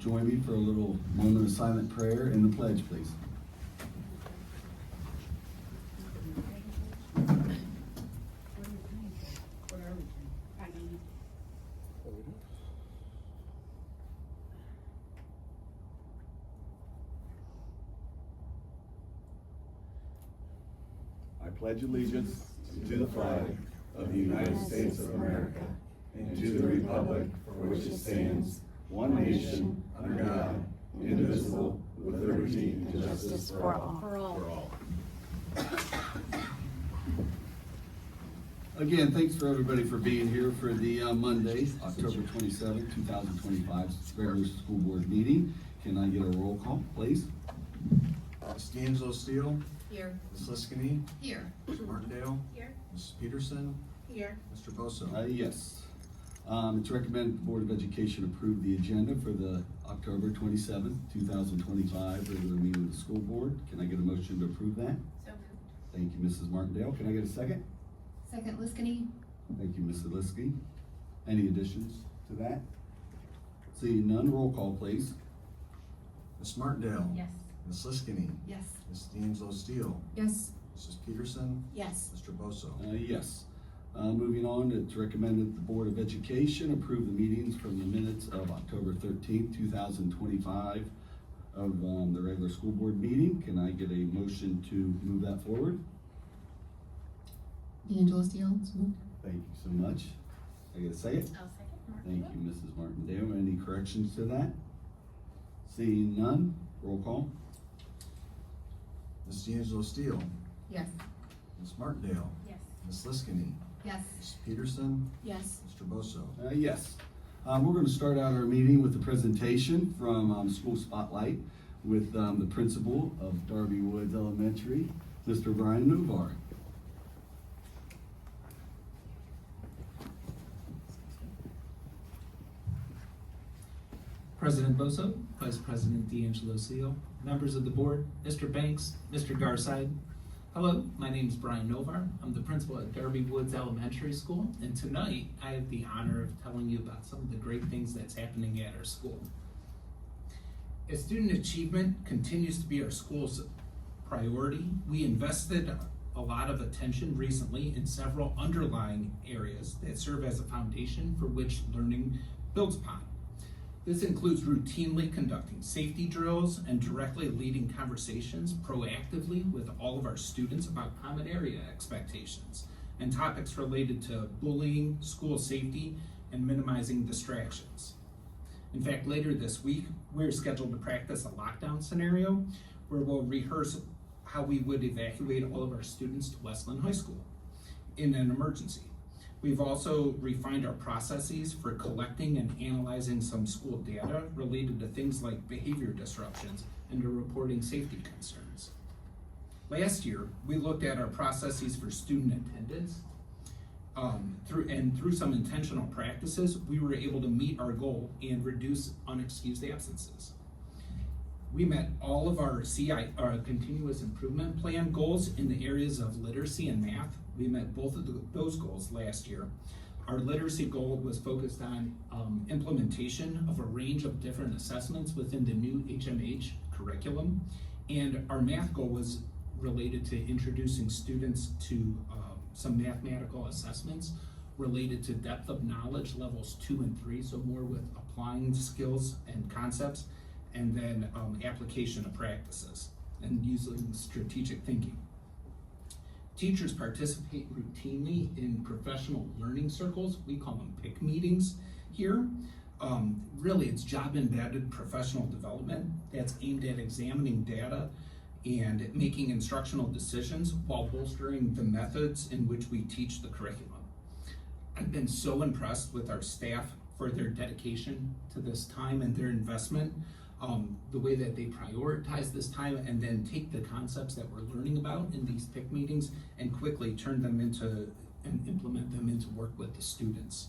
join me for a little moment of silent prayer and the pledge, please. I pledge allegiance to the flag of the United States of America and to the republic for which it stands, one nation, under God, indivisible, with liberty and justice for all. For all. Again, thanks for everybody for being here for the Monday, October 27, 2025 regular school board meeting. Can I get a roll call, please? Ms. D'Angelo Steele, Here. Ms. Liskini, Here. Ms. Martindale, Here. Ms. Peterson, Here. Mr. Bosso. Yes. It's recommended the Board of Education approve the agenda for the October 27, 2025 regular meeting of the school board. Can I get a motion to approve that? So moved. Thank you, Mrs. Martindale. Can I get a second? Second, Liskini. Thank you, Mrs. Liskey. Any additions to that? Seeing none, roll call, please. Ms. Martindale. Yes. Ms. Liskini, Yes. Ms. D'Angelo Steele, Yes. Mrs. Peterson, Yes. Mr. Bosso. Yes. Moving on, it's recommended the Board of Education approve the meetings from the minutes of October 13th, 2025 of the regular school board meeting. Can I get a motion to move that forward? D'Angelo Steele, so moved. Thank you so much. I get a second? I'll second. Thank you, Mrs. Martindale. Any corrections to that? Seeing none, roll call. Ms. D'Angelo Steele, Yes. Ms. Martindale, Yes. Ms. Liskini, Yes. Ms. Peterson, Yes. Mr. Bosso. Yes. We're going to start out our meeting with a presentation from School Spotlight with the principal of Darby Woods Elementary, Mr. Brian Nuvar. President Bosso, Vice President D'Angelo Steele, members of the board, Mr. Banks, Mr. Garside. Hello, my name is Brian Novar. I'm the principal at Darby Woods Elementary School, and tonight I have the honor of telling you about some of the great things that's happening at our school. As student achievement continues to be our school's priority, we invested a lot of attention recently in several underlying areas that serve as a foundation for which learning builds upon. This includes routinely conducting safety drills and directly leading conversations proactively with all of our students about common area expectations and topics related to bullying, school safety, and minimizing distractions. In fact, later this week, we're scheduled to practice a lockdown scenario where we'll rehearse how we would evacuate all of our students to Westland High School in an emergency. We've also refined our processes for collecting and analyzing some school data related to things like behavior disruptions and to reporting safety concerns. Last year, we looked at our processes for student attendance. Through some intentional practices, we were able to meet our goal and reduce unexcused absences. We met all of our our continuous improvement plan goals in the areas of literacy and math. We met both of those goals last year. Our literacy goal was focused on implementation of a range of different assessments within the new HMH curriculum. And our math goal was related to introducing students to some mathematical assessments related to depth of knowledge levels 2 and 3, so more with applying skills and concepts, and then application of practices and using strategic thinking. Teachers participate routinely in professional learning circles. We call them PIC meetings here. Really, it's job-embedded professional development that's aimed at examining data and making instructional decisions while bolstering the methods in which we teach the curriculum. I've been so impressed with our staff for their dedication to this time and their investment, the way that they prioritize this time and then take the concepts that we're learning about in these PIC meetings and quickly turn them into and implement them into work with the students.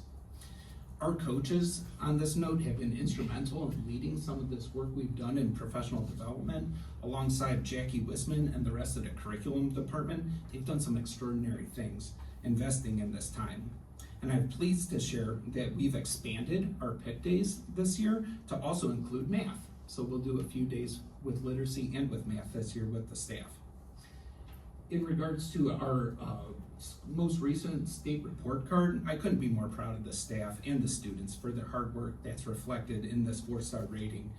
Our coaches, on this note, have been instrumental in leading some of this work we've done in professional development. Alongside Jackie Wisman and the rest of the curriculum department, they've done some extraordinary things investing in this time. And I'm pleased to share that we've expanded our pick days this year to also include math. So we'll do a few days with literacy and with math this year with the staff. In regards to our most recent state report card, I couldn't be more proud of the staff and the students for their hard work that's reflected in this 4-star rating.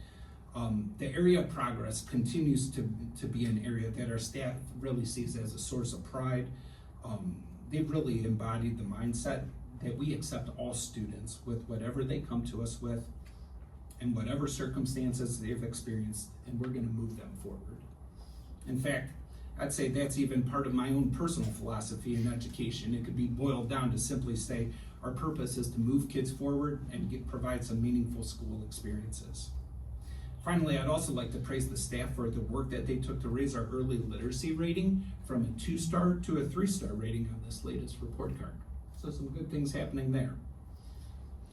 The area of progress continues to be an area that our staff really sees as a source of pride. They've really embodied the mindset that we accept all students with whatever they come to us with and whatever circumstances they've experienced, and we're gonna move them forward. In fact, I'd say that's even part of my own personal philosophy in education. It could be boiled down to simply say, our purpose is to move kids forward and provide some meaningful school experiences. Finally, I'd also like to praise the staff for the work that they took to raise our early literacy rating from a 2-star to a 3-star rating on this latest report card. So some good things happening there.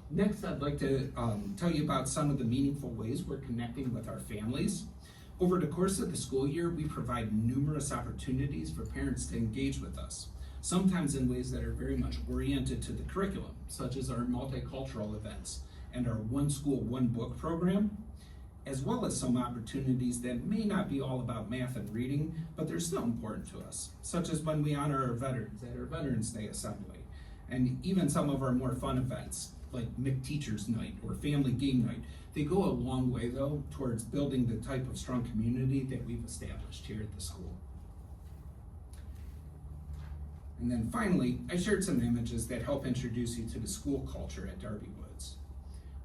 Next, I'd like to tell you about some of the meaningful ways we're connecting with our families. Over the course of the school year, we provide numerous opportunities for parents to engage with us, sometimes in ways that are very much oriented to the curriculum, such as our multicultural events and our One School, One Book program, as well as some opportunities that may not be all about math and reading, but they're still important to us, such as when we honor our veterans at our Veterans Day Assembly, and even some of our more fun events, like McTeacher's Night or Family Game Night. They go a long way, though, towards building the type of strong community that we've established here at the school. And then finally, I shared some images that help introduce you to the school culture at Darby Woods.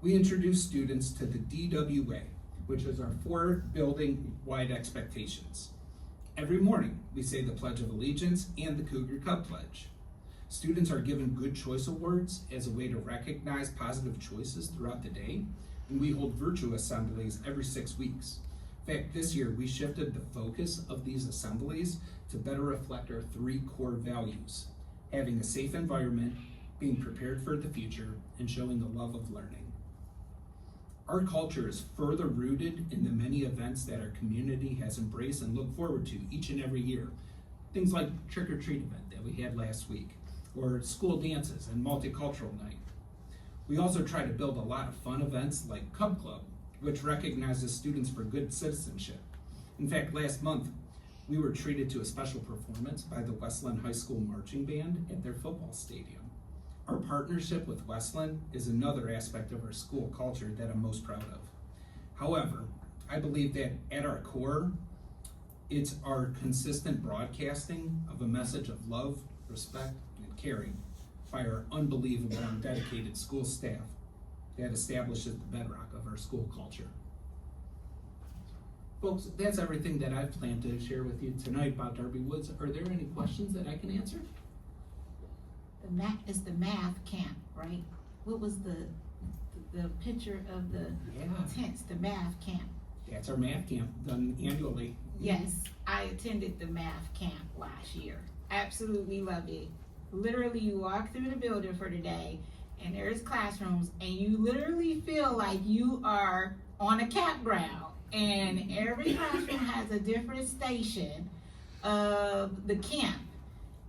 We introduced students to the DWA, which is our 4 building-wide expectations. Every morning, we say the Pledge of Allegiance and the Cougar Cub Pledge. Students are given good choice awards as a way to recognize positive choices throughout the day, and we hold virtue assemblies every 6 weeks. In fact, this year we shifted the focus of these assemblies to better reflect our 3 core values: having a safe environment, being prepared for the future, and showing the love of learning. Our culture is further rooted in the many events that our community has embraced and look forward to each and every year. Things like Trick or Treat event that we had last week, or school dances and multicultural night. We also try to build a lot of fun events like Cub Club, which recognizes students for good citizenship. In fact, last month, we were treated to a special performance by the Westland High School Marching Band at their football stadium. Our partnership with Westland is another aspect of our school culture that I'm most proud of. However, I believe that at our core, it's our consistent broadcasting of a message of love, respect, and caring by our unbelievable and dedicated school staff that establishes the bedrock of our school culture. Folks, that's everything that I've planned to share with you tonight about Darby Woods. Are there any questions that I can answer? It's the math camp, right? What was the picture of the tents, the math camp? That's our math camp done annually. Yes, I attended the math camp last year. Absolutely loved it. Literally, you walk through the building for the day and there's classrooms and you literally feel like you are on a campground, and every classroom has a different station of the camp.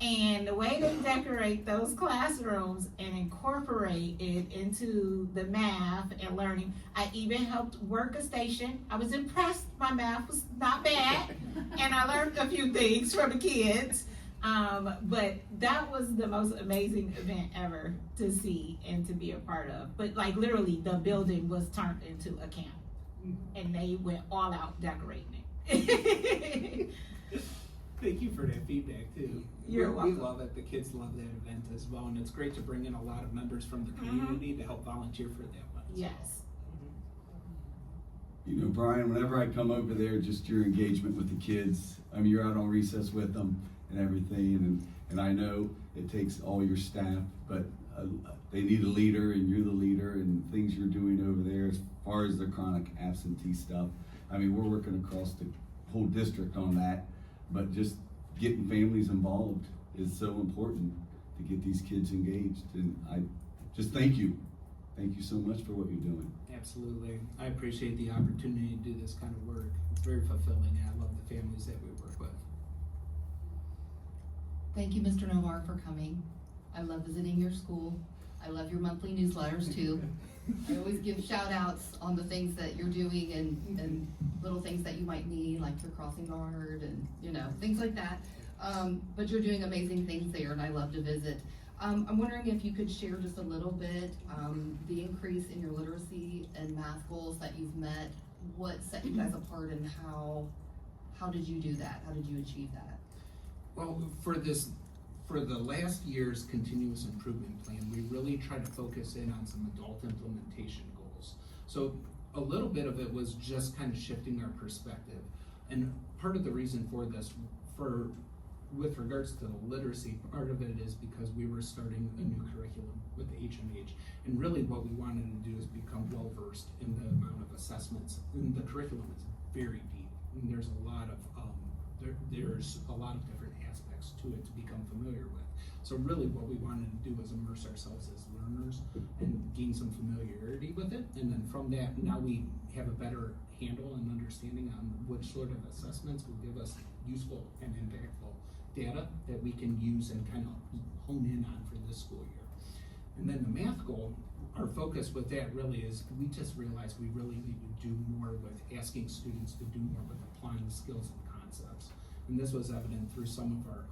And the way they decorate those classrooms and incorporate it into the math and learning. I even helped work a station. I was impressed. My math was not bad. And I learned a few things from the kids. But that was the most amazing event ever to see and to be a part of. But like literally the building was turned into a camp. And they went all out decorating it. Thank you for that feedback too. You're welcome. We love it. The kids love that event as well, and it's great to bring in a lot of members from the community to help volunteer for that one. Yes. You know, Brian, whenever I come over there, just your engagement with the kids, I mean, you're out on recess with them and everything, and I know it takes all your staff, but they need a leader, and you're the leader, and things you're doing over there as far as the chronic absentee stuff. I mean, we're working across the whole district on that, but just getting families involved is so important to get these kids engaged, and I just thank you. Thank you so much for what you're doing. Absolutely. I appreciate the opportunity to do this kind of work. It's very fulfilling, and I love the families that we work with. Thank you, Mr. Novar, for coming. I love visiting your school. I love your monthly newsletters too. I always give shout outs on the things that you're doing and little things that you might need, like your crossing guard and, things like that. But you're doing amazing things there and I love to visit. I'm wondering if you could share just a little bit, the increase in your literacy and math goals that you've met, what set you guys apart and how did you do that? How did you achieve that? Well, for the last year's continuous improvement plan, we really tried to focus in on some adult implementation goals. So a little bit of it was just kind of shifting our perspective. And part of the reason for this, with regards to the literacy, part of it is because we were starting a new curriculum with the HMH. And really what we wanted to do is become well-versed in the amount of assessments. And the curriculum is very deep. And there's a lot of different aspects to it to become familiar with. So really what we wanted to do was immerse ourselves as learners and gain some familiarity with it. And then from that, now we have a better handle and understanding on which sort of assessments will give us useful and impactful data that we can use and kind of hone in on for this school year. And then the math goal, our focus with that really is we just realized we really need to do more with asking students to do more with applying skills and concepts. And this was evident through some of our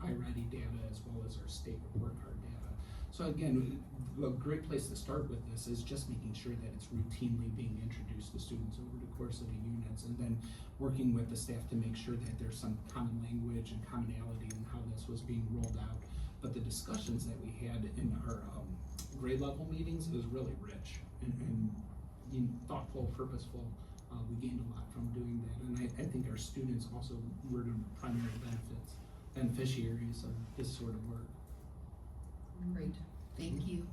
iReady data as well as our state report card data. So again, a great place to start with this is just making sure that it's routinely being introduced to students over the course of the units, and then working with the staff to make sure that there's some common language and commonality in how this was being rolled out. But the discussions that we had in our grade level meetings, it was really rich and thoughtful, purposeful. We gained a lot from doing that, and I think our students also were the primary beneficiaries of this sort of work. Great, thank you.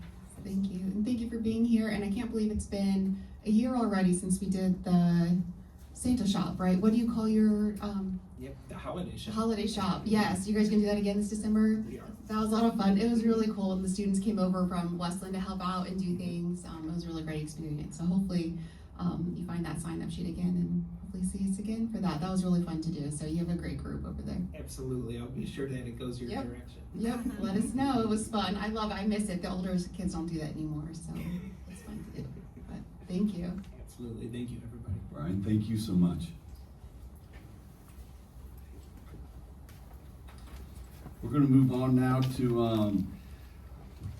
Thank you, and thank you for being here. And I can't believe it's been a year already since we did the Santa shop, right? What do you call your Yep, the holiday shop. holiday shop? Yes, you guys gonna do that again this December? We are. That was a lot of fun. It was really cool, and the students came over from Westland to help out and do things. It was a really great experience. So hopefully you find that sign-up sheet again, and hopefully see us again for that. That was really fun to do. So you have a great group over there. Absolutely, I'll be sure that it goes your Yep. direction. Yep, let us know. It was fun. I love it. I miss it. The older kids don't do that anymore, so it's fun to do. But thank you. Absolutely, thank you, everybody. Brian, thank you so much. We're gonna move on now to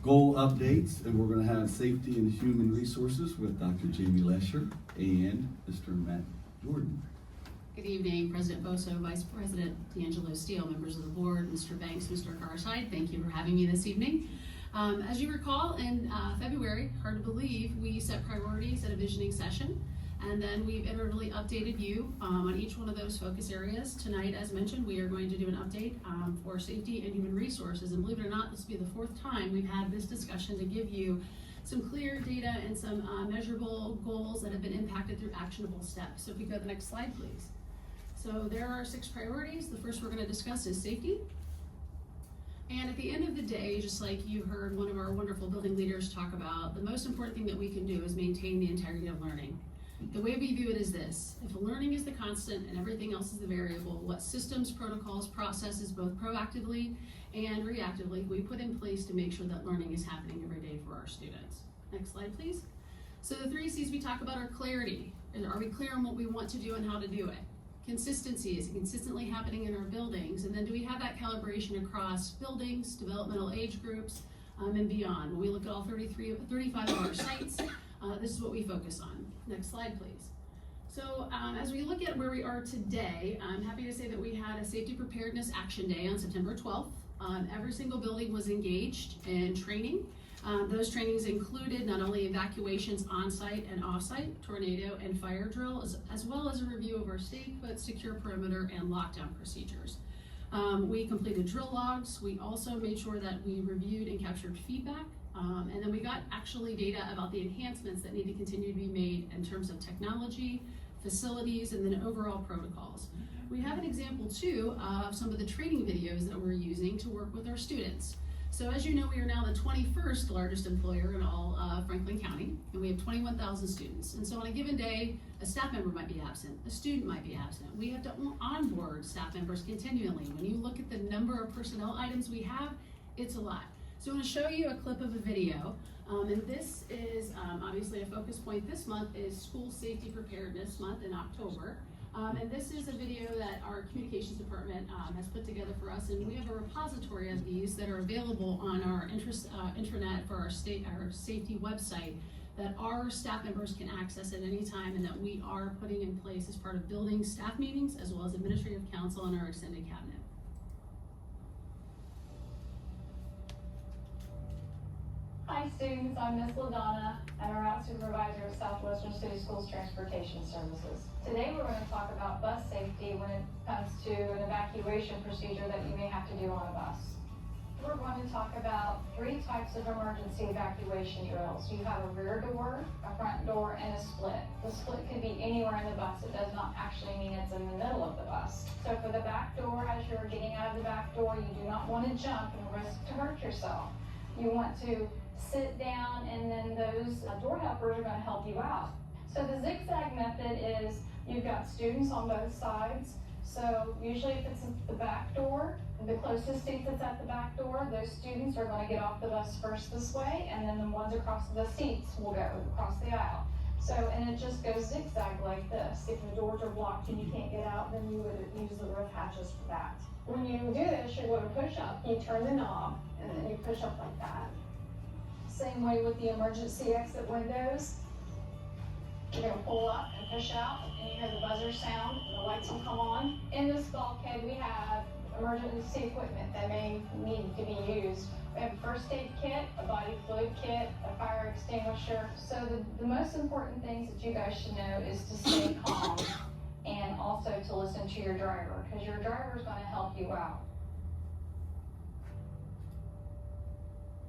goal updates, and we're gonna have safety and human resources with Dr. Jamie Lesher and Mr. Matt Jordan. Good evening, President Boso, Vice President D'Angelo Steele, members of the board, Mr. Banks, Mr. Garside. Thank you for having me this evening. As you recall, in February, hard to believe, we set priorities at a visioning session, and then we've iteratively updated you on each one of those focus areas. Tonight, as mentioned, we are going to do an update for safety and human resources, and believe it or not, this will be the fourth time we've had this discussion to give you some clear data and some measurable goals that have been impacted through actionable steps. So if we go to the next slide, please. So there are 6 priorities. The first we're going to discuss is safety. And at the end of the day, just like you heard one of our wonderful building leaders talk about, the most important thing that we can do is maintain the integrity of learning. The way we view it is this: if learning is the constant and everything else is the variable, what systems, protocols, processes, both proactively and reactively, we put in place to make sure that learning is happening every day for our students. Next slide, please. So the 3 C's we talk about are clarity. Are we clear on what we want to do and how to do it? Consistency, is it consistently happening in our buildings? And then do we have that calibration across buildings, developmental age groups, and beyond? When we look at all 35 of our sites, this is what we focus on. Next slide, please. So as we look at where we are today, I'm happy to say that we had a Safety Preparedness Action Day on September 12th. Every single building was engaged in training. Those trainings included not only evacuations on-site and off-site, tornado and fire drills, as well as a review of our stay put, secure perimeter, and lockdown procedures. We completed drill logs. We also made sure that we reviewed and captured feedback. And then we got actually data about the enhancements that need to continue to be made in terms of technology, facilities, and then overall protocols. We have an example too of some of the training videos that we're using to work with our students. So as you know, we are now the 21st largest employer in all Franklin County, and we have 21,000 students. And so on a given day, a staff member might be absent, a student might be absent. We have to onboard staff members continually. When you look at the number of personnel items we have, it's a lot. So I want to show you a clip of a video, and this is obviously a focus point this month is School Safety Preparedness Month in October. And this is a video that our communications department has put together for us, and we have a repository of these that are available on our intranet for our safety website that our staff members can access at any time, and that we are putting in place as part of building staff meetings as well as administrative council and our extended cabinet. Hi students, I'm Miss LaDonna. I'm a route supervisor at Southwestern City Schools Transportation Services. Today we're going to talk about bus safety when it comes to an evacuation procedure that you may have to do on a bus. We're going to talk about 3 types of emergency evacuation drills. You have a rear door, a front door, and a split. The split could be anywhere in the bus. It does not actually mean it's in the middle of the bus. So for the back door, as you're getting out of the back door, you do not want to jump and risk to hurt yourself. You want to sit down, and then those door helpers are going to help you out. So the zigzag method is you've got students on both sides. So usually if it's at the back door, the closest seat that's at the back door, those students are going to get off the bus first this way, and then the ones across the seats will go across the aisle. So, and it just goes zigzag like this. If the doors are blocked and you can't get out, then you would use the roof hatches for that. When you do this, you're going to push up, you turn the knob, and then you push up like that. Same way with the emergency exit windows. You're going to pull up and push out, and you hear the buzzer sound, and the lights will come on. In this bulkhead, we have emergency equipment that may need to be used. We have a first aid kit, a body fluid kit, a fire extinguisher. So the most important things that you guys should know is to stay calm and also to listen to your driver, because your driver is going to help you out.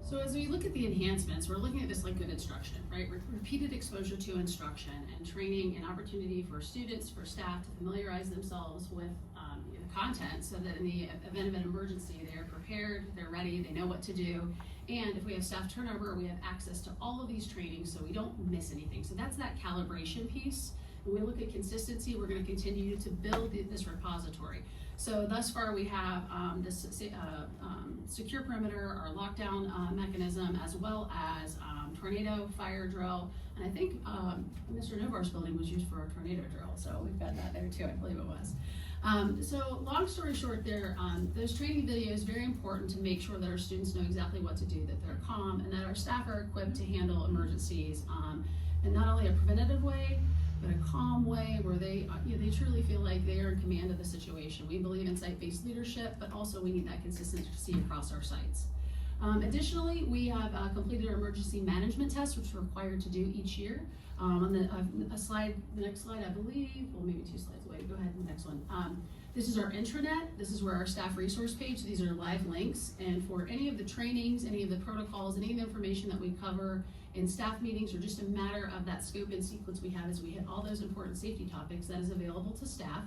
So as we look at the enhancements, we're looking at this like good instruction, right? Repeated exposure to instruction and training and opportunity for students, for staff to familiarize themselves with the content so that in the event of an emergency, they're prepared, they're ready, they know what to do. And if we have staff turnover, we have access to all of these trainings so we don't miss anything. So that's that calibration piece. When we look at consistency, we're going to continue to build this repository. So thus far we have this secure perimeter, our lockdown mechanism, as well as tornado fire drill. And I think Mr. Novar's building was used for a tornado drill, so we've got that there too, I believe it was. So long story short there, those training videos, very important to make sure that our students know exactly what to do, that they're calm, and that our staff are equipped to handle emergencies in not only a preventative way, but a calm way where they truly feel like they are in command of the situation. We believe in site-based leadership, but also we need that consistency across our sites. Additionally, we have completed our emergency management test, which we're required to do each year. On the next slide, I believe, well, maybe 2 slides away. Go ahead, the next one. This is our intranet. This is where our staff resource page. These are live links, and for any of the trainings, any of the protocols, any of the information that we cover in staff meetings, or just a matter of that scope and sequence we have as we hit all those important safety topics, that is available to staff.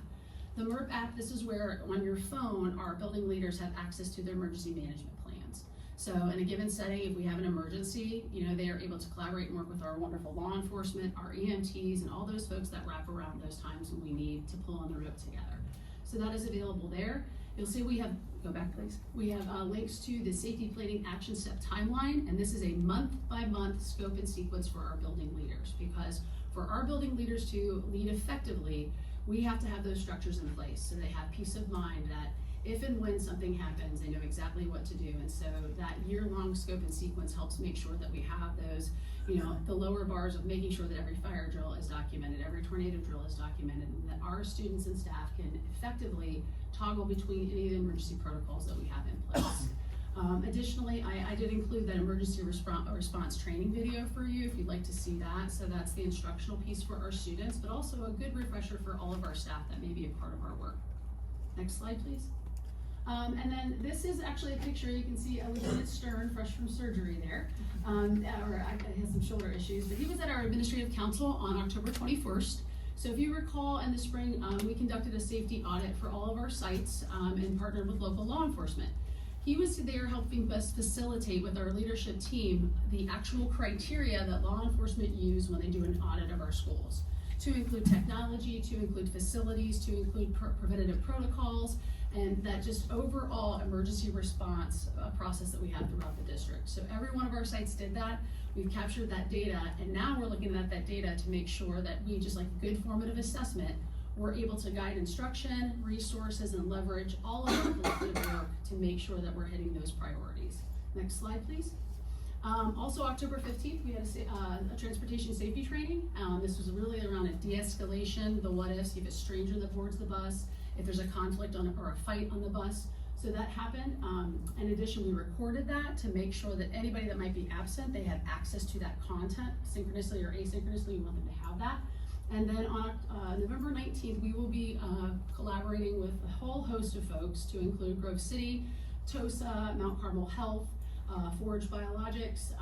The MERP app, this is where on your phone, our building leaders have access to their emergency management plans. So in a given setting, if we have an emergency, they are able to collaborate and work with our wonderful law enforcement, our EMTs, and all those folks that wrap around those times when we need to pull on the rope together. So that is available there. You'll see we have, go back please, we have links to the safety planning action step timeline, and this is a month-by-month scope and sequence for our building leaders, because for our building leaders to lead effectively, we have to have those structures in place so they have peace of mind that if and when something happens, they know exactly what to do. And so that year-long scope and sequence helps make sure that we have those, the lower bars of making sure that every fire drill is documented, every tornado drill is documented, and that our students and staff can effectively toggle between any of the emergency protocols that we have in place. Additionally, I did include that emergency response training video for you if you'd like to see that. So that's the instructional piece for our students, but also a good refresher for all of our staff that may be a part of our work. Next slide, please. And then this is actually a picture. You can see Lieutenant Stern, fresh from surgery there, he has some shoulder issues, but he was at our administrative council on October 21st. So if you recall, in the spring, we conducted a safety audit for all of our sites and partnered with local law enforcement. He was there helping us facilitate with our leadership team the actual criteria that law enforcement use when they do an audit of our schools, to include technology, to include facilities, to include preventative protocols, and that just overall emergency response process that we have throughout the district. So every one of our sites did that. We've captured that data, and now we're looking at that data to make sure that we, just like a good formative assessment, we're able to guide instruction, resources, and leverage all of our collective work to make sure that we're hitting those priorities. Next slide, please. Also, October 15th, we had a transportation safety training. This was really around a de-escalation, the what ifs, you have a stranger that boards the bus, if there's a conflict or a fight on the bus. So that happened. In addition, we recorded that to make sure that anybody that might be absent, they had access to that content, synchronously or asynchronously. We want them to have that. And then on November 19th, we will be collaborating with a whole host of folks, to include Grove City, TOSA, Mount Carmel Health, Forge Biologics,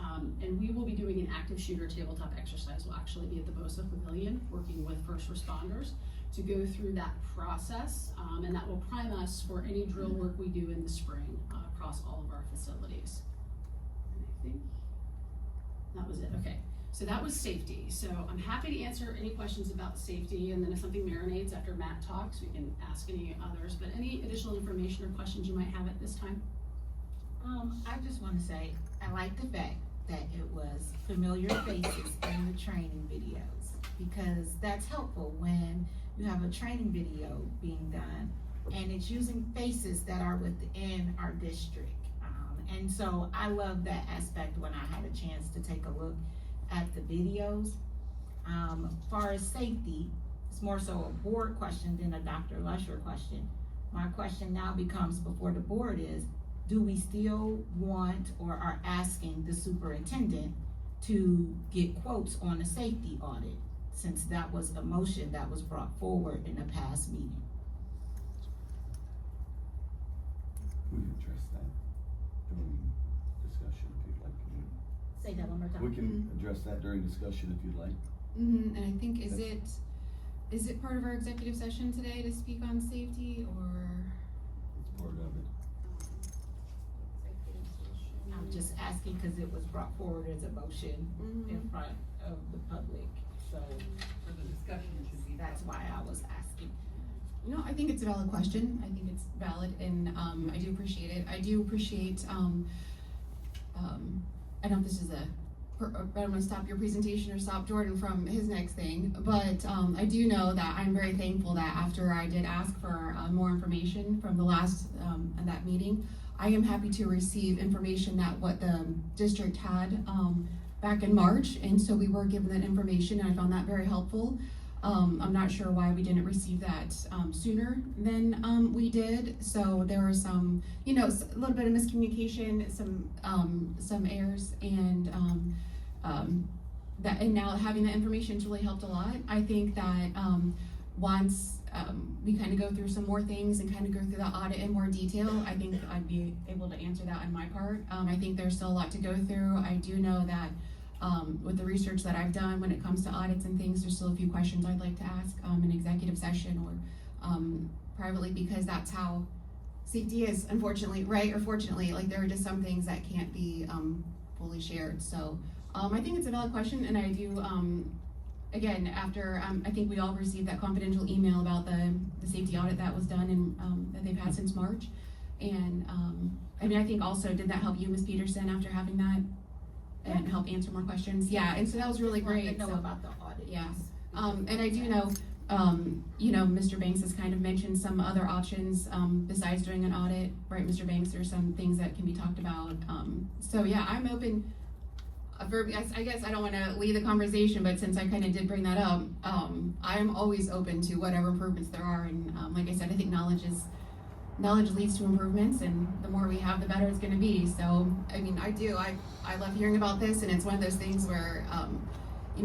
and we will be doing an active shooter tabletop exercise. We'll actually be at the BOSA Pavilion working with first responders to go through that process, and that will prime us for any drill work we do in the spring across all of our facilities. And I think that was it. Okay, so that was safety. So I'm happy to answer any questions about safety, and then if something marinates after Matt talks, we can ask any others, but any additional information or questions you might have at this time? I just want to say, I like the fact that it was familiar faces in the training videos, because that's helpful when you have a training video being done and it's using faces that are within our district. And so I love that aspect when I had a chance to take a look at the videos. Far as safety, it's more so a board question than a Dr. Lusher question. My question now becomes before the board is, do we still want or are asking the superintendent to get quotes on a safety audit, since that was a motion that was brought forward in a past meeting? We can address that during discussion if you'd like. Say that one more time. We can address that during discussion if you'd like. And I think, is it part of our executive session today to speak on safety, or? It's part of it. I'm just asking because it was brought forward as a motion in front of the public, so. For the discussion, it should be. That's why I was asking. No, I think it's a valid question. I think it's valid, and I do appreciate it. I do appreciate, I don't know if this is but I'm gonna stop your presentation or stop Jordan from his next thing. But I do know that I'm very thankful that after I did ask for more information from the last, that meeting, I am happy to receive information that what the district had back in March, and so we were given that information, and I found that very helpful. I'm not sure why we didn't receive that sooner than we did. So there were some, a little bit of miscommunication, some errors, and and now having that information's really helped a lot. I think that once we kind of go through some more things and kind of go through the audit in more detail, I think I'd be able to answer that on my part. I think there's still a lot to go through. I do know that with the research that I've done when it comes to audits and things, there's still a few questions I'd like to ask in executive session or privately, because that's how safety is, unfortunately, right? Or fortunately, like there are just some things that can't be fully shared. So I think it's a valid question, and I do, again, after I think we all received that confidential email about the safety audit that was done and that they've had since March. And I think also, did that help you, Ms. Peterson, after having that? And help answer more questions? Yeah, and so that was really great. I know So, about the audit. yeah. And I do know, Mr. Banks has kind of mentioned some other options besides doing an audit, right, Mr. Banks? There's some things that can be talked about. So yeah, I'm open. I guess I don't want to lead the conversation, but since I kind of did bring that up, I'm always open to whatever improvements there are. And like I said, I think knowledge leads to improvements, and the more we have, the better it's going to be. So, I love hearing about this, and it's one of those things where,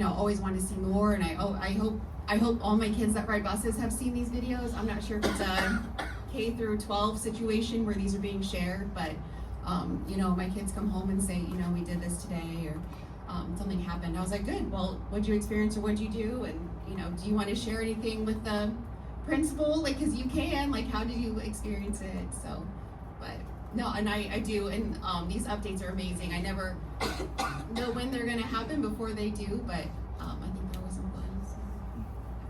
always want to see more. And I hope all my kids that ride buses have seen these videos. I'm not sure if it's a K through 12 situation where these are being shared, but my kids come home and say, we did this today, or something happened. I was like, good, well, what'd you experience, or what'd you do? And, do you want to share anything with the principal? Like, cause you can, like, how did you experience it? So, but no, and I do, and these updates are amazing. I never know when they're gonna happen before they do, but I think that was some fun. So.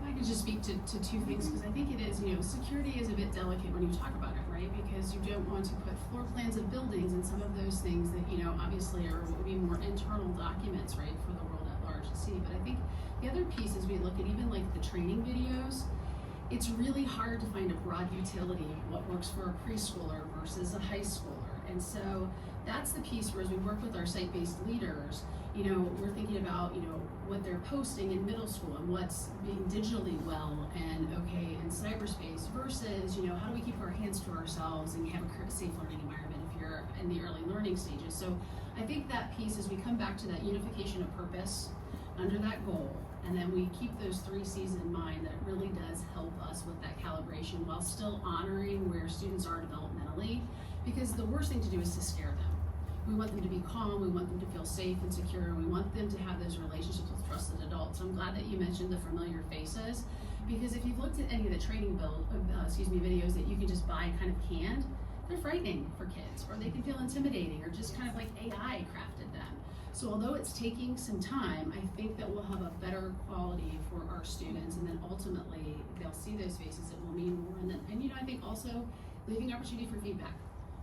If I to just speak to two things, because I think it is, security is a bit delicate when you talk about it, right? Because you don't want to put floor plans of buildings and some of those things that, obviously would be more internal documents, right, for the world at large to see. But I think the other piece is we look at even like the training videos, it's really hard to find a broad utility of what works for a preschooler versus a high schooler. And so that's the piece where as we work with our site-based leaders, we're thinking about, what they're posting in middle school and what's being digitally well and okay in cyberspace versus, how do we keep our hands to ourselves and have a safe learning environment if you're in the early learning stages. So I think that piece is we come back to that unification of purpose under that goal, and then we keep those 3 C's in mind that it really does help us with that calibration while still honoring where students are developmentally, because the worst thing to do is to scare them. We want them to be calm, we want them to feel safe and secure, and we want them to have those relationships with trusted adults. So I'm glad that you mentioned the familiar faces, because if you've looked at any of the training videos that you can just buy kind of canned, they're frightening for kids, or they can feel intimidating, or just kind of like AI crafted them. So although it's taking some time, I think that we'll have a better quality for our students, and then ultimately they'll see those faces, it will mean more. And I think also leaving opportunity for feedback.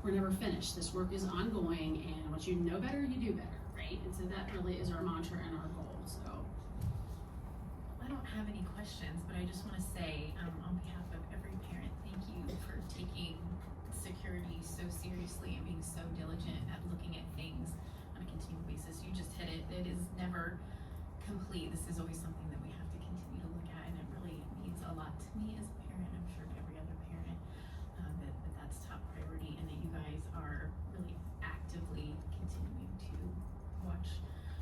We're never finished. This work is ongoing, and once you know better, you do better, right? And so that really is our mantra and our goal. So I don't have any questions, but I just want to say, on behalf of every parent, thank you for taking security so seriously and being so diligent at looking at things on a continual basis. You just hit it. It is never complete. This is always something that we have to continue to look at, and it really means a lot to me as a parent. I'm sure to every other parent that's top priority, and that you guys are really actively continuing to watch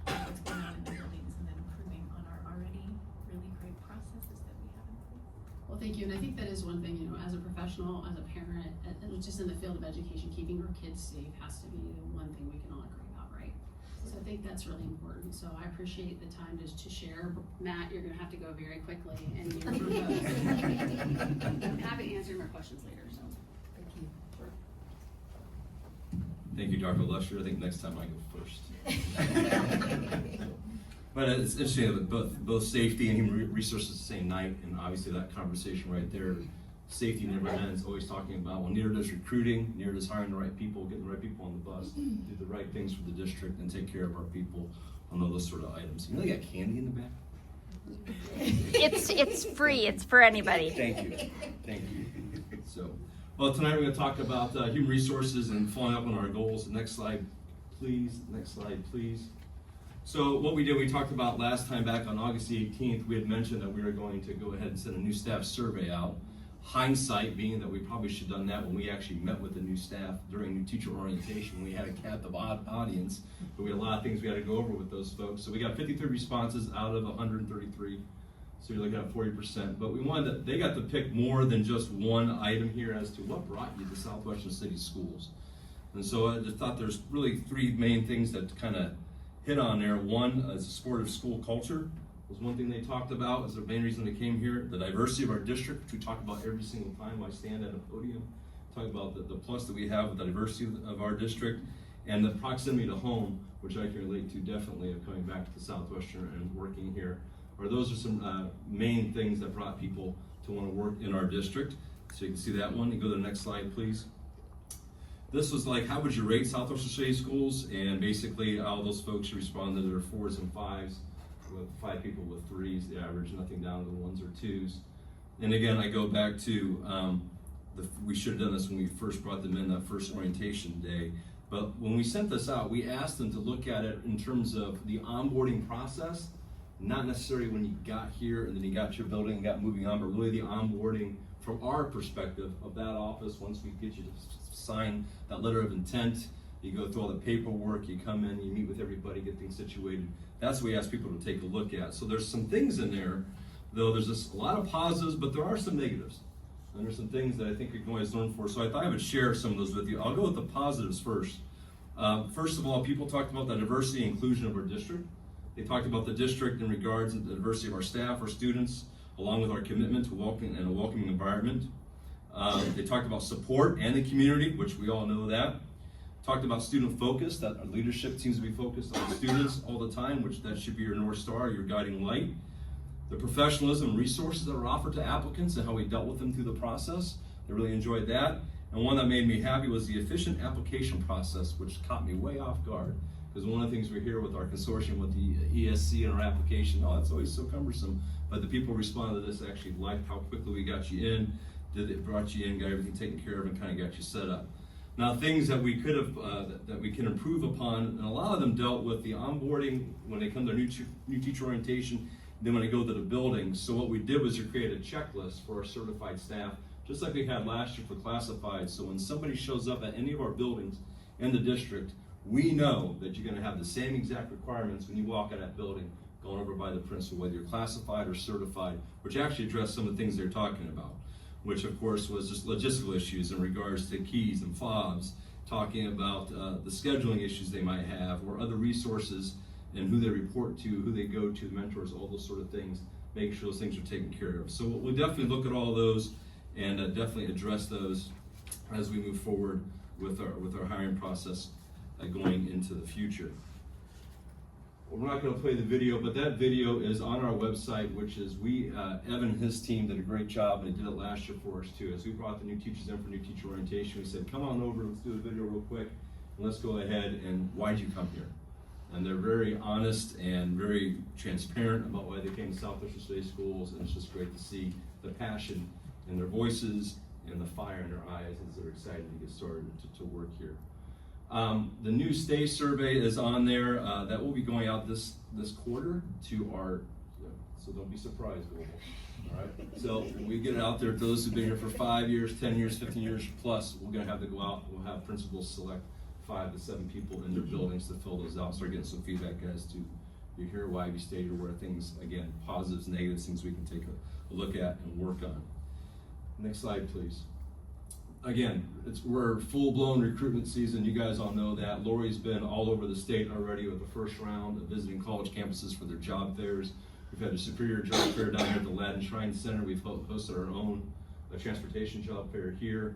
what's going on in the buildings and then improving on our already really great processes that we have in place. well, thank you. And I think that is one thing, as a professional, as a parent, and just in the field of education, keeping our kids safe has to be the one thing we can all agree about, right? So I think that's really important. So I appreciate the time to share. Matt, you're gonna have to go very quickly, and you're I'm happy to answer more questions later, so. Thank you. Thank you, Dr. Lusher. I think next time I go first. But it's interesting that both safety and human resources the same night, and obviously that conversation right there, safety never ends. Always talking about, well, neither does recruiting, neither does hiring the right people, getting the right people on the bus, do the right things for the district, and take care of our people on all those sort of items. You know, they got candy in the back. It's free. It's for anybody. Thank you. So, well, tonight we're going to talk about human resources and following up on our goals. Next slide, please. Next slide, please. So what we did, we talked about last time back on August the 18th, we had mentioned that we were going to go ahead and send a new staff survey out. Hindsight being that we probably should have done that when we actually met with the new staff during new teacher orientation. We had a captive audience, but we had a lot of things we had to go over with those folks. So we got 53 responses out of 133. So you're looking at 40%. But we wanted to, they got to pick more than just one item here as to what brought you to Southwestern City Schools. And so I just thought there's really 3 main things that kind of hit on there. One is a supportive school culture was one thing they talked about, was the main reason they came here. The diversity of our district, which we talk about every single time I stand at a podium. Talk about the plus that we have with the diversity of our district, and the proximity to home, which I can relate to definitely of coming back to Southwestern and working here. Or those are some main things that brought people to want to work in our district. So you can see that one. You go to the next slide, please. This was like, how would you rate Southwestern City Schools? And basically all those folks responded, there were 4s and 5s, with 5 people with 3s, the average, nothing down to the 1s or 2s. And again, I go back to, we should have done this when we first brought them in that first orientation day. But when we sent this out, we asked them to look at it in terms of the onboarding process, not necessarily when you got here and then you got your building and got moving on, but really the onboarding from our perspective of that office. Once we get you to sign that letter of intent, you go through all the paperwork, you come in, you meet with everybody, get things situated. That's what we ask people to take a look at. So there's some things in there, though there's just a lot of positives, but there are some negatives. And there's some things that I think you can always learn for. So I thought I would share some of those with you. I'll go with the positives first. First of all, people talked about the diversity and inclusion of our district. They talked about the district in regards to the diversity of our staff, our students, along with our commitment to a welcoming environment. They talked about support and the community, which we all know that. Talked about student focus, that our leadership seems to be focused on students all the time, which that should be your North Star, your guiding light. the professionalism and resources that were offered to applicants and how we dealt with them through the process. They really enjoyed that. And one that made me happy was the efficient application process, which caught me way off guard. Because one of the things we hear with our consortium with the ESC and our application, oh, it's always so cumbersome. But the people responded to this actually liked how quickly we got you in, brought you in, got everything taken care of, and kind of got you set up. Now, things that we could have, that we can improve upon, and a lot of them dealt with the onboarding when they come to new teacher orientation, then when they go to the building. So what we did was to create a checklist for our certified staff, just like we had last year for classified. So when somebody shows up at any of our buildings in the district, we know that you're gonna have the same exact requirements when you walk in that building, going over by the principal, whether you're classified or certified, which actually addressed some of the things they're talking about, which of course was just logistical issues in regards to keys and fobs, talking about the scheduling issues they might have, or other resources and who they report to, who they go to, mentors, all those sort of things, making sure those things are taken care of. So we'll definitely look at all those and definitely address those as we move forward with our hiring process going into the future. Well, we're not going to play the video, but that video is on our website, which is Evan and his team did a great job, and they did it last year for us too. As we brought the new teachers in for new teacher orientation, we said, come on over, let's do a video real quick, and let's go ahead and why'd you come here? And they're very honest and very transparent about why they came to Southwestern State Schools, and it's just great to see the passion in their voices and the fire in their eyes as they're excited to get started to work here. The new STAY survey is on there. That will be going out this quarter to our, so don't be surprised, Global. All right. So when we get it out there, those who've been here for 5 years, 10 years, 15 years plus, we're going to have to go out. We'll have principals select 5 to 7 people in their buildings to fill those out. Start getting some feedback as to you hear why we stayed or where things, again, positives, negatives, things we can take a look at and work on. Next slide, please. Again, we're full-blown recruitment season. You guys all know that. Lori's been all over the state already with the first round of visiting college campuses for their job fairs. We've had a Superior Job Fair down here at the Latin Shrine Center. We've hosted our own transportation job fair here.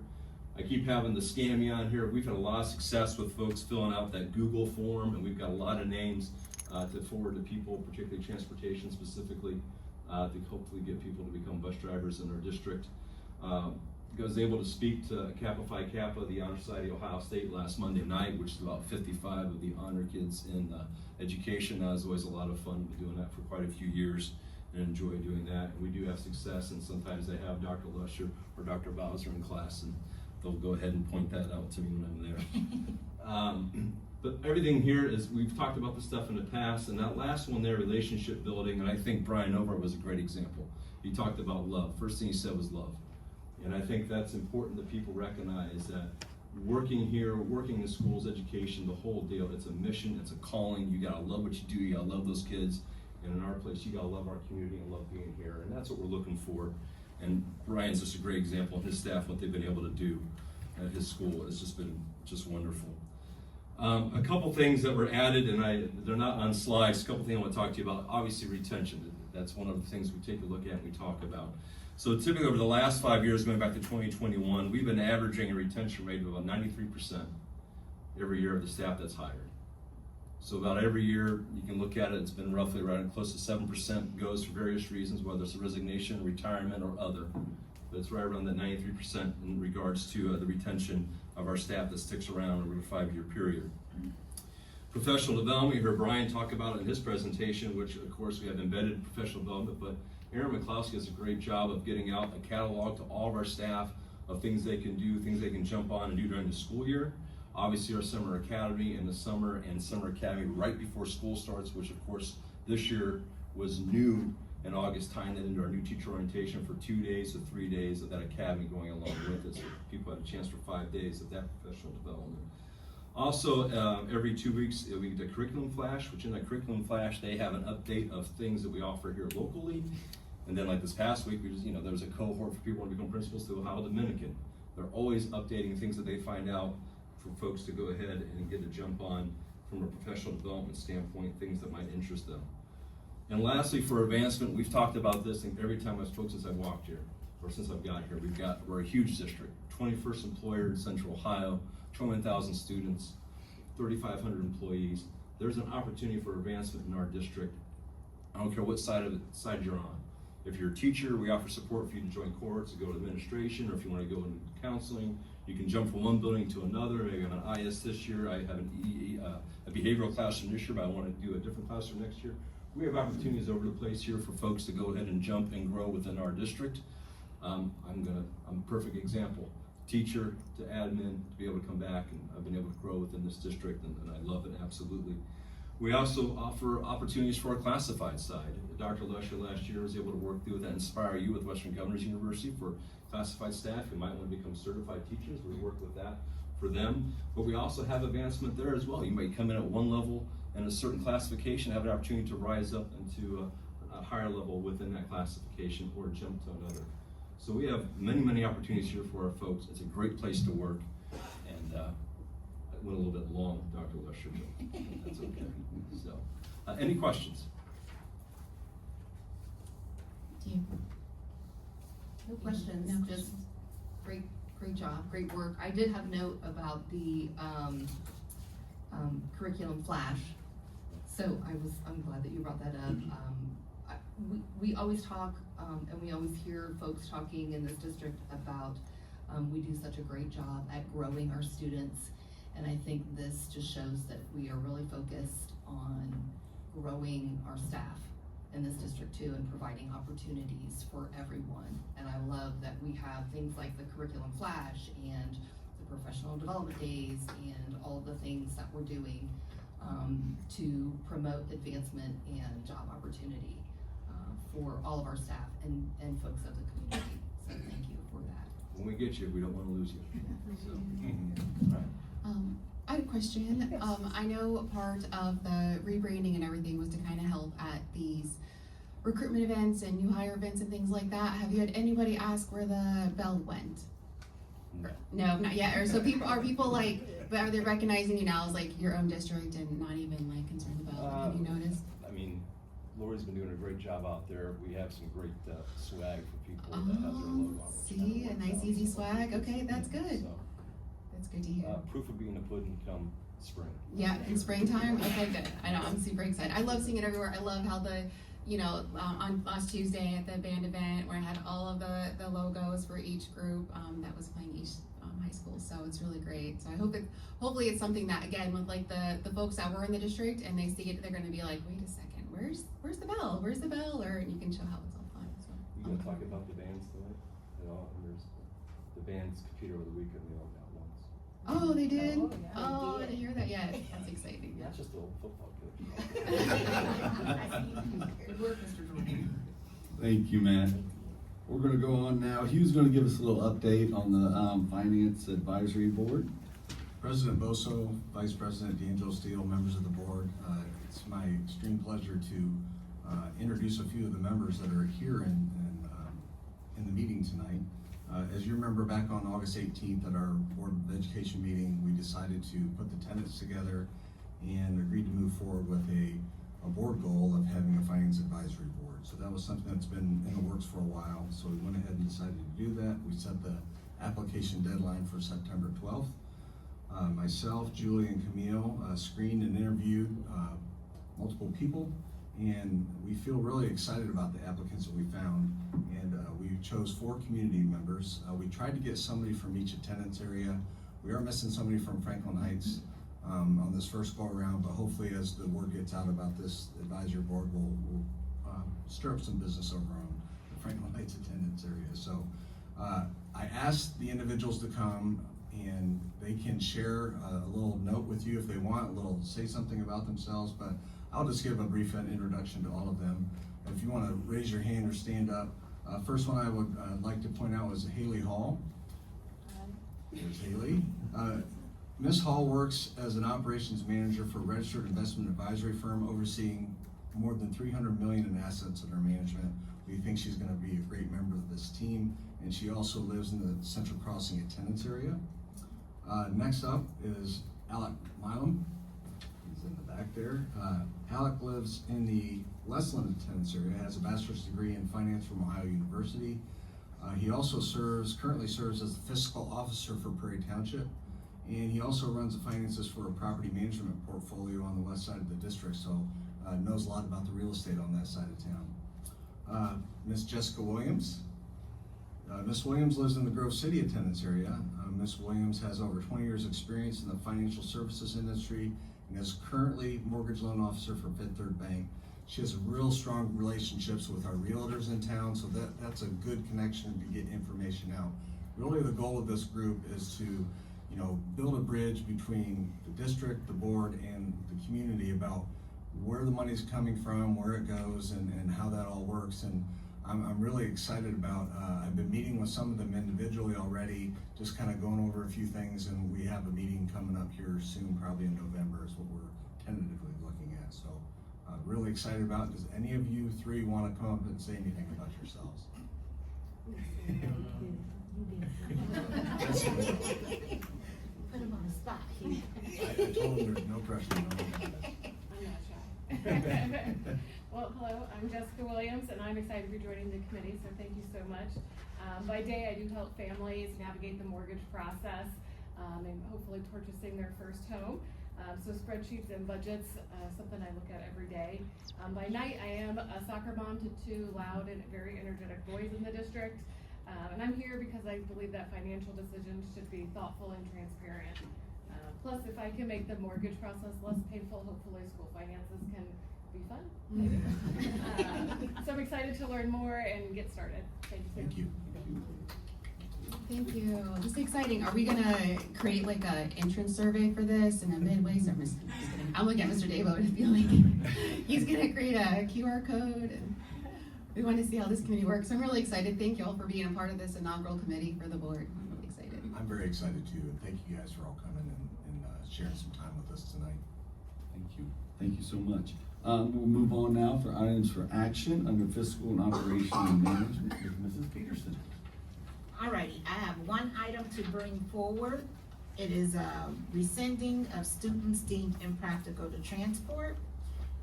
I keep having the Scammy on here. We've had a lot of success with folks filling out that Google form, and we've got a lot of names to forward to people, particularly transportation specifically, to hopefully get people to become bus drivers in our district. I was able to speak to Kappa Phi Kappa, the Honor Society of Ohio State, last Monday night, which is about 55 of the honor kids in education. That was always a lot of fun. We've been doing that for quite a few years and enjoy doing that. And we do have success, and sometimes they have Dr. Lusher or Dr. Bowser in class, and they'll go ahead and point that out to me when I'm there. But everything here is, we've talked about this stuff in the past, and that last one there, relationship building, and I think Brian Ovart was a great example. He talked about love. First thing he said was love. And I think that's important that people recognize that working here, working in schools, education, the whole deal, it's a mission, it's a calling. You gotta love what you do, you gotta love those kids. And in our place, you gotta love our community and love being here. And that's what we're looking for. And Brian's just a great example, and his staff, what they've been able to do at his school has just been just wonderful. A couple things that were added, and they're not on slides, a couple things I want to talk to you about. Obviously, retention. That's one of the things we take a look at and we talk about. So typically over the last 5 years, going back to 2021, we've been averaging a retention rate of about 93% every year of the staff that's hired. So about every year, you can look at it, it's been roughly right close to 7% goes for various reasons, whether it's a resignation, retirement, or other. But it's right around that 93% in regards to the retention of our staff that sticks around over a 5-year period. Professional development, you heard Brian talk about it in his presentation, which of course we have embedded professional development, but Aaron McCloskey does a great job of getting out a catalog to all of our staff of things they can do, things they can jump on and do during the school year. Obviously our summer academy in the summer and summer academy right before school starts, which of course this year was new in August, tying that into our new teacher orientation for 2 days to 3 days of that academy going along with it. So people had a chance for 5 days of that professional development. Also, every 2 weeks, we get a curriculum flash, which in that curriculum flash, they have an update of things that we offer here locally. And then like this past week, we just, there was a cohort for people who want to become principals to Ohio Dominican. They're always updating things that they find out for folks to go ahead and get a jump on from a professional development standpoint, things that might interest them. And lastly, for advancement, we've talked about this every time I've spoken since I walked here, or since I've got here. We're a huge district, 21st employer in Central Ohio, 21,000 students, 3,500 employees. There's an opportunity for advancement in our district. I don't care what side you're on. If you're a teacher, we offer support for you to join cohorts, to go to administration, or if you want to go into counseling, you can jump from one building to another. Maybe I have an IS this year, I have a behavioral classroom this year, but I want to do a different classroom next year. We have opportunities over the place here for folks to go ahead and jump and grow within our district. I'm a perfect example. Teacher to admin, to be able to come back, and I've been able to grow within this district, and I love it absolutely. We also offer opportunities for our classified side. Dr. Lesher last year was able to work through that Inspire You with Western Governors University for classified staff who might want to become certified teachers. We work with that for them, but we also have advancement there as well. You might come in at one level in a certain classification, have an opportunity to rise up into a higher level within that classification or jump to another. So we have many, many opportunities here for our folks. It's a great place to work, and I went a little bit long, Dr. Lesher, but that's okay. So, any questions? Do you? No questions, No just questions. great job, great work. I did have a note about the curriculum flash. So I'm glad that you brought that up. We always talk, and we always hear folks talking in this district about, we do such a great job at growing our students. And I think this just shows that we are really focused on growing our staff in this district too, and providing opportunities for everyone. And I love that we have things like the curriculum flash and the professional development days and all the things that we're doing to promote advancement and job opportunity for all of our staff and folks of the community. So thank you for that. When we get you, we don't want to lose you. So, right. I had a question. I know part of the rebranding and everything was to kind of help at these recruitment events and new hire events and things like that. Have you had anybody ask where the bell went? No, not yet. Or so are people like, but are they recognizing you now as like your own district and not even like concerned about? Have you noticed? I mean, Lori's been doing a great job out there. We have some great swag for people that have their logo on. See, a nice easy swag. Okay, that's good. So, That's good to hear. proof of being a pudding come spring. Yeah, in springtime. Okay, good. I know. I'm super excited. I love seeing it everywhere. I love how on last Tuesday at the band event where I had all of the logos for each group that was playing each high school. So it's really great. So I hope hopefully it's something that again with like the folks that were in the district and they see it, they're going to be like, wait a second, where's the bell? Where's the bell? Or you can show how it's all fun. So You gonna talk about the bands tonight? There's the bands competed over the weekend. They all got ones. oh, they did. Oh, yeah. Oh, I didn't hear that yet. That's exciting. Not just the old football coach. Good work, Mr. Jordan. Thank you, Matt. We're gonna go on now. Hugh's gonna give us a little update on the Finance Advisory Board. President Boso, Vice President D'Angelo Steele, members of the board, it's my extreme pleasure to introduce a few of the members that are here in the meeting tonight. As you remember, back on August 18th at our Board of Education meeting, we decided to put the tenets together and agreed to move forward with a board goal of having a finance advisory board. So that was something that's been in the works for a while. So we went ahead and decided to do that. We set the application deadline for September 12th. Myself, Julie, and Camille screened and interviewed multiple people, and we feel really excited about the applicants that we found. And we chose 4 community members. We tried to get somebody from each attendance area. We are missing somebody from Franklin Heights on this first go around, but hopefully as the word gets out about this advisory board, we'll stir up some business over on the Franklin Heights attendance area. So I asked the individuals to come, and they can share a little note with you if they want, say something about themselves, but I'll just give a brief introduction to all of them. If you want to raise your hand or stand up. First one I would like to point out was Haley Hall. There's Haley. Ms. Hall works as an operations manager for a registered investment advisory firm overseeing more than $300 million in assets under management. We think she's going to be a great member of this team, and she also lives in the Central Crossing attendance area. Next up is Alec Milam. He's in the back there. Alec lives in the Westland attendance area, has a bachelor's degree in finance from Ohio University. He also currently serves as the fiscal officer for Prairie Township, and he also runs the finances for a property management portfolio on the west side of the district, so knows a lot about the real estate on that side of town. Miss Jessica Williams. Miss Williams lives in the Grove City attendance area. Miss Williams has over 20 years' experience in the financial services industry and is currently mortgage loan officer for Fifth Third Bank. She has real strong relationships with our realtors in town, so that's a good connection to get information out. Really, the goal of this group is to, build a bridge between the district, the board, and the community about where the money's coming from, where it goes, and how that all works. And I'm really excited about, I've been meeting with some of them individually already, just kind of going over a few things, and we have a meeting coming up here soon, probably in November is what we're tentatively looking at. So really excited about it. Does any of you three want to come up and say anything about yourselves? Put him on the spot here. I told him there's no pressure. I'm not shy. Well, hello, I'm Jessica Williams, and I'm excited to be joining the committee, so thank you so much. By day, I do help families navigate the mortgage process and hopefully purchasing their first home. So spreadsheets and budgets, something I look at every day. By night, I am a soccer mom to two loud and very energetic boys in the district. And I'm here because I believe that financial decisions should be thoughtful and transparent. Plus, if I can make the mortgage process less painful, hopefully school finances can be fun. So I'm excited to learn more and get started. Thank you. Thank you. This is exciting. Are we gonna create like a entrance survey for this and a midway? So I'm just kidding. I'm looking at Mr. Davo and feel like he's gonna create a QR code, and we want to see how this committee works. I'm really excited. Thank you all for being a part of this inaugural committee for the board. I'm really excited. I'm very excited too, and thank you guys for all coming and sharing some time with us tonight. Thank you. Thank you so much. We'll move on now for items for action under fiscal and operation and management with Mrs. Peterson. Alrighty, I have one item to bring forward. It is rescinding of students deemed impractical to transport.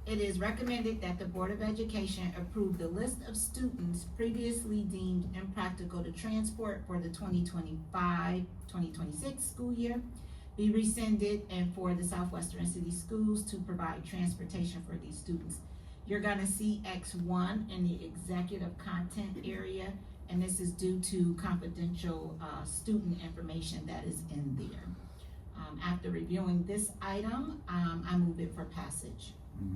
It is recommended that the Board of Education approve the list of students previously deemed impractical to transport for the 2025-2026 school year be rescinded, and for the Southwestern City Schools to provide transportation for these students. You're gonna see X1 in the executive content area, and this is due to confidential student information that is in there. After reviewing this item, I move it for passage.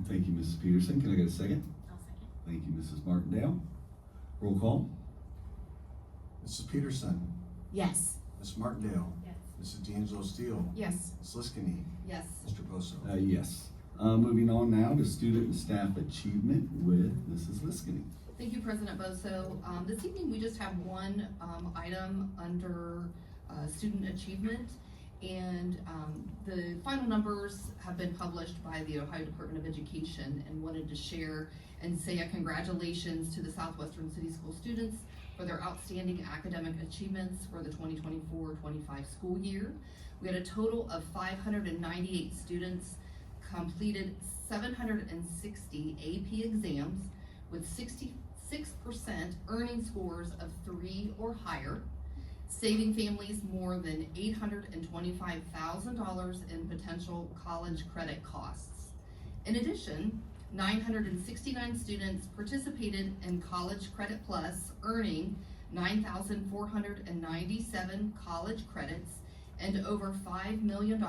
Thank you, Mrs. Peterson. Can I get a second? I'll second. Thank you, Mrs. Martindale. Roll call. Mrs. Peterson, Yes. Ms. Martindale, Yes. Mrs. D'Angelo Steele, Yes. Ms. Liskini, Yes. Mr. Bosso. Yes. Moving on now to student and staff achievement with Mrs. Liskini. Thank you, President Bosso. This evening, we just have one item under student achievement. And the final numbers have been published by the Ohio Department of Education, and wanted to share and say a congratulations to the Southwestern City School students for their outstanding academic achievements for the 2024-25 school year. We had a total of 598 students completed 760 AP exams with 66% earning scores of 3 or higher, saving families more than $825,000 in potential college credit costs. In addition, 969 students participated in College Credit Plus, earning 9,497 college credits and over $5 million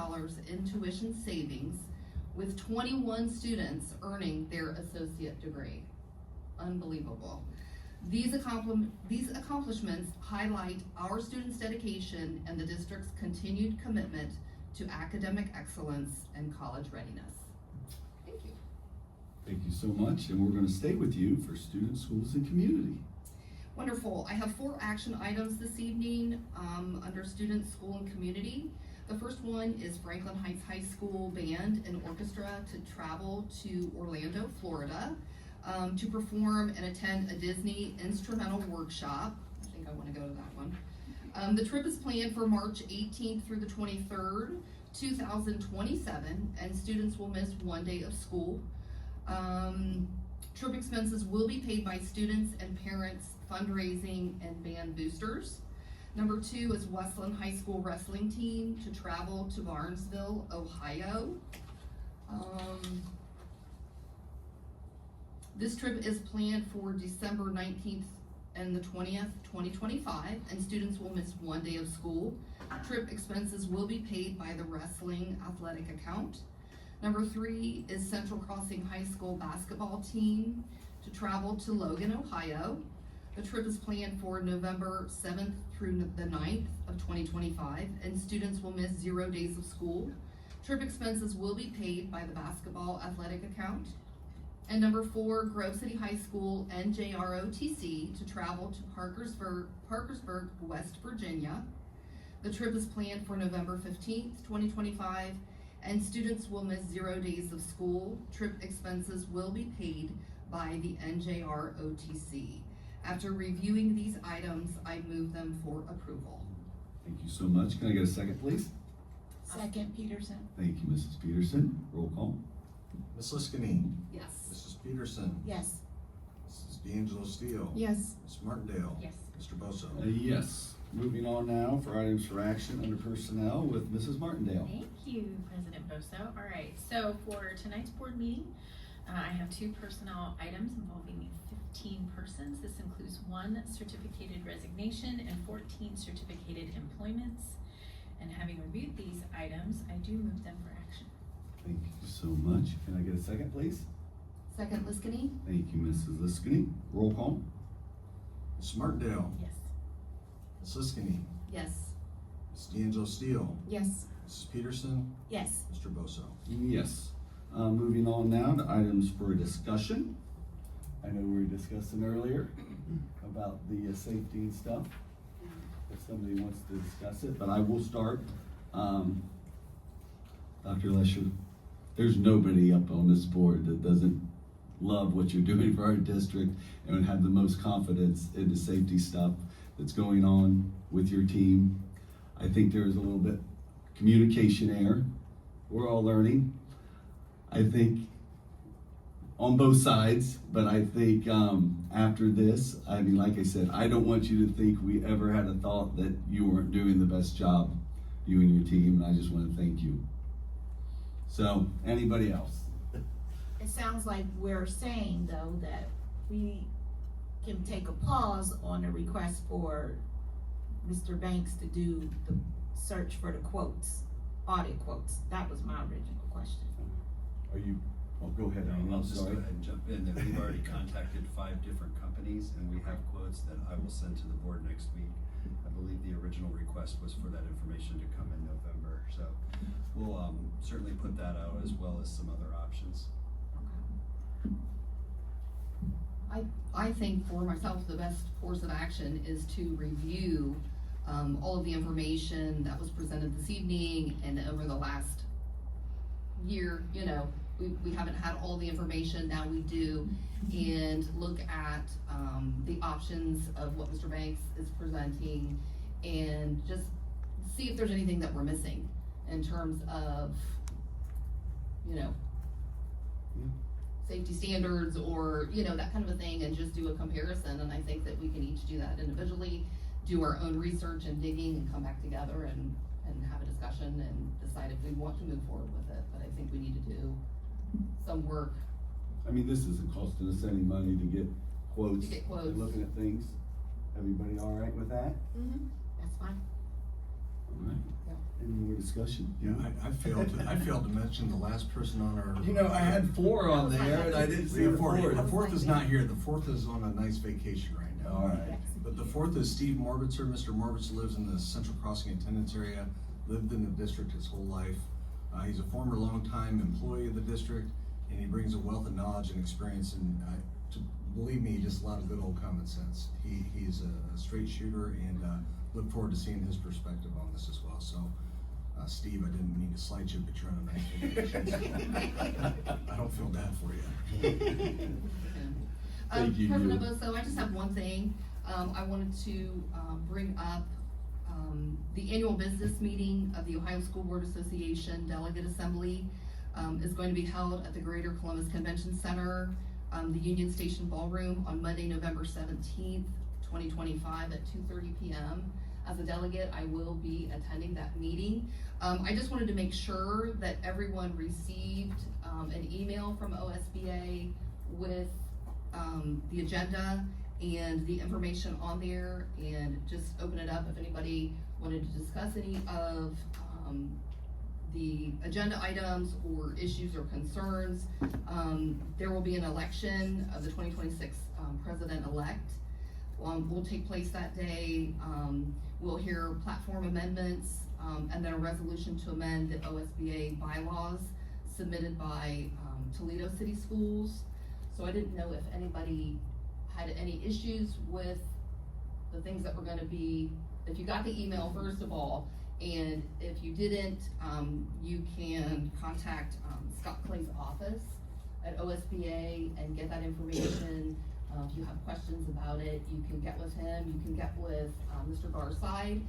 in tuition savings, with 21 students earning their associate degree. Unbelievable. These accomplishments highlight our students' dedication and the district's continued commitment to academic excellence and college readiness. Thank you. Thank you so much, and we're going to stay with you for students, schools, and community. Wonderful. I have 4 action items this evening under students, school, and community. The first one is Franklin Heights High School Band and Orchestra to travel to Orlando, Florida, to perform and attend a Disney instrumental workshop. I think I want to go to that one. The trip is planned for March 18th through the 23rd, 2027, and students will miss 1 day of school. Trip expenses will be paid by students and parents, fundraising, and band boosters. Number 2 is Westland High School wrestling team to travel to Barnesville, Ohio. This trip is planned for December 19th and the 20th, 2025, and students will miss 1 day of school. Trip expenses will be paid by the wrestling athletic account. Number 3 is Central Crossing High School basketball team to travel to Logan, Ohio. The trip is planned for November 7th through the 9th of 2025, and students will miss 0 days of school. Trip expenses will be paid by the basketball athletic account. And number 4, Grove City High School NJROTC to travel to Parkersburg, West Virginia. The trip is planned for November 15th, 2025, and students will miss 0 days of school. Trip expenses will be paid by the NJROTC. After reviewing these items, I move them for approval. Thank you so much. Can I get a second, please? Second, Peterson. Thank you, Mrs. Peterson. Roll call. Ms. Liskini, Yes. Mrs. Peterson, Yes. Mrs. D'Angelo Steele. Yes. Ms. Martindale. Yes. Mr. Bosso. Yes. Moving on now for items for action under personnel with Mrs. Martindale. Thank you, President Bosso. All right, so for tonight's board meeting, I have 2 personnel items involving 15 persons. This includes 1 certificated resignation and 14 certificated employments. And having reviewed these items, I do move them for action. Thank you so much. Can I get a second, please? Second, Liskini? Thank you, Mrs. Liskini. Roll call. Ms. Martindale. Yes. Ms. Liskini, Yes. Ms. D'Angelo Steele, Yes. Mrs. Peterson, Yes. Mr. Bosso. Yes. Moving on now to items for discussion. I know we were discussing earlier about the safety and stuff. If somebody wants to discuss it, but I will start. Dr. Lesher, there's nobody up on this board that doesn't love what you're doing for our district and would have the most confidence in the safety stuff that's going on with your team. I think there's a little bit communication error. We're all learning. I think on both sides, but I think after this, I mean, like I said, I don't want you to think we ever had a thought that you weren't doing the best job, you and your team, and I just want to thank you. So, anybody else? It sounds like we're saying, though, that we can take a pause on the request for Mr. Banks to do the search for the quotes, audit quotes. That was my original question. Are you, oh, go ahead, Amy, I'll I'm just go sorry. ahead and jump in, that we've already contacted 5 different companies, and we have quotes that I will send to the board next week. I believe the original request was for that information to come in November, so we'll certainly put that out as well as some other options. I think for myself, the best course of action is to review all of the information that was presented this evening and over the last year. You know, we haven't had all the information, now we do, and look at the options of what Mr. Banks is presenting and just see if there's anything that we're missing in terms of, you know, safety standards or, you know, that kind of a thing, and just do a comparison. And I think that we can each do that individually, do our own research and digging, and come back together and have a discussion and decide if we want to move forward with it. But I think we need to do some work. I mean, this isn't costing us any money to get quotes. To get quotes. And looking at things. Everybody all right with that? Mm-hmm. That's fine. All right. Yeah. Any more discussion? Yeah, I failed to mention the last person on our. You know, I had 4 on there and I didn't see the 4th. The 4th is not here, the 4th is on a nice vacation right now. All right. But the 4th is Steve Morbitzer. Mr. Morbitzer lives in the Central Crossing attendance area, lived in the district his whole life. He's a former longtime employee of the district, and he brings a wealth of knowledge and experience, and believe me, just a lot of good old common sense. He's a straight shooter, and look forward to seeing his perspective on this as well. So, Steve, I didn't mean to slight you, but you're on a nice vacation. I don't feel bad for you. Thank you, President Julie. Bosso, I just have one thing. I wanted to bring up the annual business meeting of the Ohio School Board Association Delegate Assembly is going to be held at the Greater Columbus Convention Center, the Union Station Ballroom, on Monday, November 17th, 2025 at 2:30 p.m. As a delegate, I will be attending that meeting. I just wanted to make sure that everyone received an email from OSBA with the agenda and the information on there, and just open it up if anybody wanted to discuss any of, the agenda items or issues or concerns. There will be an election of the 2026 president-elect. Will take place that day. We'll hear platform amendments, and then a resolution to amend the OSBA bylaws submitted by Toledo City Schools. So I didn't know if anybody had any issues with the things that were gonna be, if you got the email, first of all, and if you didn't, you can contact Scott Clay's office at OSBA and get that information. If you have questions about it, you can get with him, you can get with Mr. Garside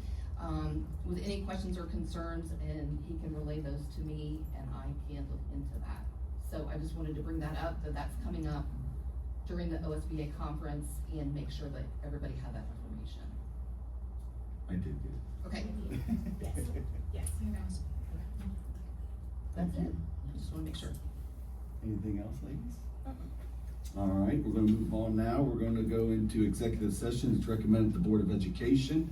with any questions or concerns, and he can relay those to me, and I can look into that. So I just wanted to bring that up, that that's coming up during the OSBA conference, and make sure that everybody had that information. I did get it. Okay, Yes, yes. that's it. I just wanna make sure. Anything else, ladies? All right, we're gonna move on now. We're gonna go into executive session. It's recommended the Board of Education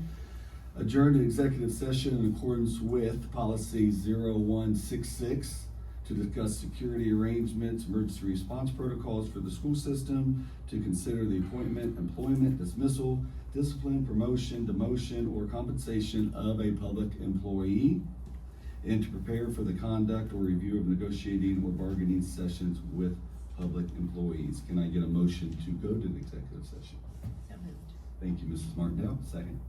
adjourn to executive session in accordance with policy 0166 to discuss security arrangements, emergency response protocols for the school system, to consider the appointment, employment, dismissal, discipline, promotion, demotion, or compensation of a public employee, and to prepare for the conduct or review of negotiating or bargaining sessions with public employees. Can I get a motion to go to the executive session? So moved. Thank you, Mrs. Martindale. Second.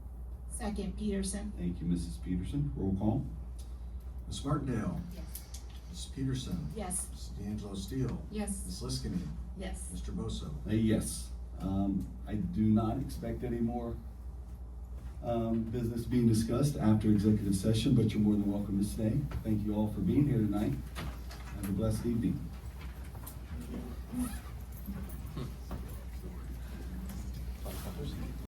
Second, Peterson. Thank you, Mrs. Peterson. Roll call. Ms. Martindale? Yes. Ms. Peterson? Yes. Ms. D'Angelo Steele? Yes. Ms. Liskini? Yes. Mr. Bosso? Yes. I do not expect any more business being discussed after executive session, but you're more than welcome to stay. Thank you all for being here tonight. Have a blessed evening.